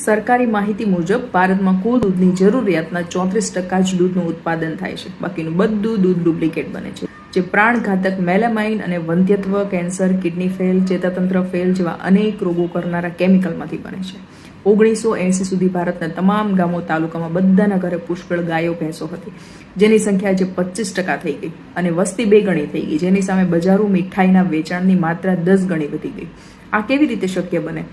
સરકારી માહિતી મુજબ ભારતમાં કુલ દૂધની જરૂરિયાતના 34% જ દૂધનું ઉત્પાદન થાય છે. બાકીનું બધું દૂધ ડુપ્લિકેટ બને છે, જે પ્રાણઘાતક મેલામાઇન અને વંધ્યત્વ, કેન્સર, કિડની ફેલ, ચેતાતંત્ર ફેલ જેવા અનેક રોગો કરનારા કેમિકલમાંથી બને છે. 1980 સુધી ભારતના તમામ ગામો તાલુકામાં બધાના ઘરે પુષ્કળ ગાયો ભેંસો હતી, જેની સંખ્યા આજે 25% થઈ ગઈ અને વસ્તી 2 ગણી થઈ ગઈ, જેની સામે બજારો મીઠાઈના વેચાણની માત્રા 10 ગણી વધી ગઈ. આ કેવી રીતે શક્ય બને?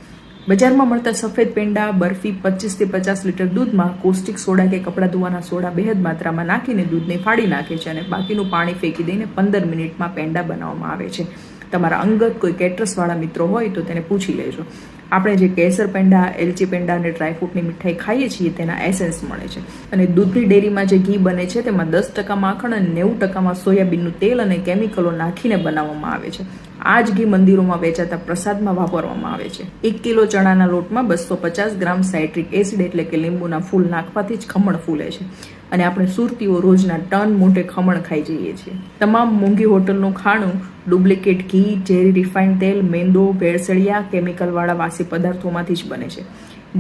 બજારમાં મળતા સફેદ પેંડા, બરફી 25 થી 50 લીટર દૂધમાં કોસ્ટિક સોડા કે કપડાં ધોવાના સોડા બેહદ માત્રામાં નાખીને દૂધને ફાડી નાખે છે અને બાકીનું પાણી ફેંકી દઈને 15 મિનિટમાં પેંડા બનાવવામાં આવે છે. તમારા અંગત કોઈ કેટરસવાળા મિત્રો હોય તો તેને પૂછી લેજો. આપણે જે કેસર પેંડા, એલચી પેંડા અને ડ્રાયફ્રૂટની મીઠાઈ ખાઈએ છીએ તેના એસેન્સ મળે છે. અને દૂધની ડેરીમાં જે ઘી બને છે તેમાં 10% માખણ અને 90% સોયાબીનનું તેલ અને કેમિકલો નાખીને બનાવવામાં આવે છે. આ જ ઘી મંદિરોમાં વેચાતા પ્રસાદમાં વાપરવામાં આવે છે. 1 કિલો ચણાના લોટમાં 250 ગ્રામ સાઇટ્રિક એસિડ એટલે કે લીંબુના ફૂલ નાખવાથી જ ખમણ ફૂલે છે. અને આપણે સુરતીઓ રોજના ટન મોટે ખમણ ખાઈ જઈએ છીએ. તમામ મોંઘી હોટલનું ખાણું ડુપ્લિકેટ ઘી, ઝેરી રિફાઇન્ડ તેલ, મેંદો, ભેળસેળિયા, કેમિકલવાળા વાસી પદાર્થોમાંથી જ બને છે,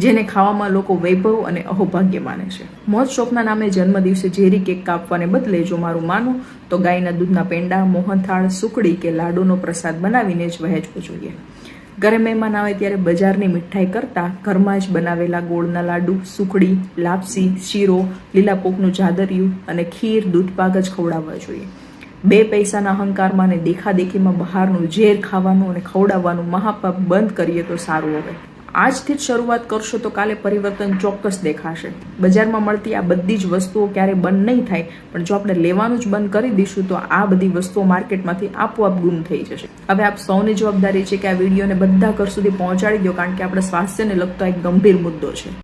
જેને ખાવામાં લોકો વૈભવ અને અહોભાગ્ય માને છે. મોજ શોખના નામે જન્મદિવસે ઝેરી કેક કાપવાને બદલે જો મારું માનું તો ગાયના દૂધના પેંડા, મોહનથાળ, સુખડી કે લાડુનો પ્રસાદ બનાવીને જ વહેંચવો જોઈએ. ઘરે મહેમાન આવે ત્યારે બજારની મીઠાઈ કરતાં ઘરમાં જ બનાવેલા ગોળના લાડુ, સુખડી, લાપસી, શીરો, લીલા પોકનું જાદરિયું અને ખીર, દૂધપાક જ ખવડાવવા જોઈએ. 2 પૈસાના અહંકારમાં અને દેખાદેખીમાં બહારનું ઝેર ખાવાનું અને ખવડાવવાનું મહાપાપ બંધ કરીએ તો સારું. હવે આજથી જ શરૂઆત કરશો તો કાલે પરિવર્તન ચોક્કસ દેખાશે. બજારમાં મળતી આ બધી જ વસ્તુઓ ક્યારે બંધ નહીં થાય, પણ જો આપણે લેવાનું જ બંધ કરી દઈશું તો આ બધી વસ્તુઓ માર્કેટમાંથી આપોઆપ ગુમ થઈ જશે. હવે આપ સૌની જવાબદારી છે કે આ વિડીયોને બધા ઘર સુધી પહોંચાડી દો, કારણ કે આપણા સ્વાસ્થ્યને લગતો એક ગંભીર મુદ્દો છે.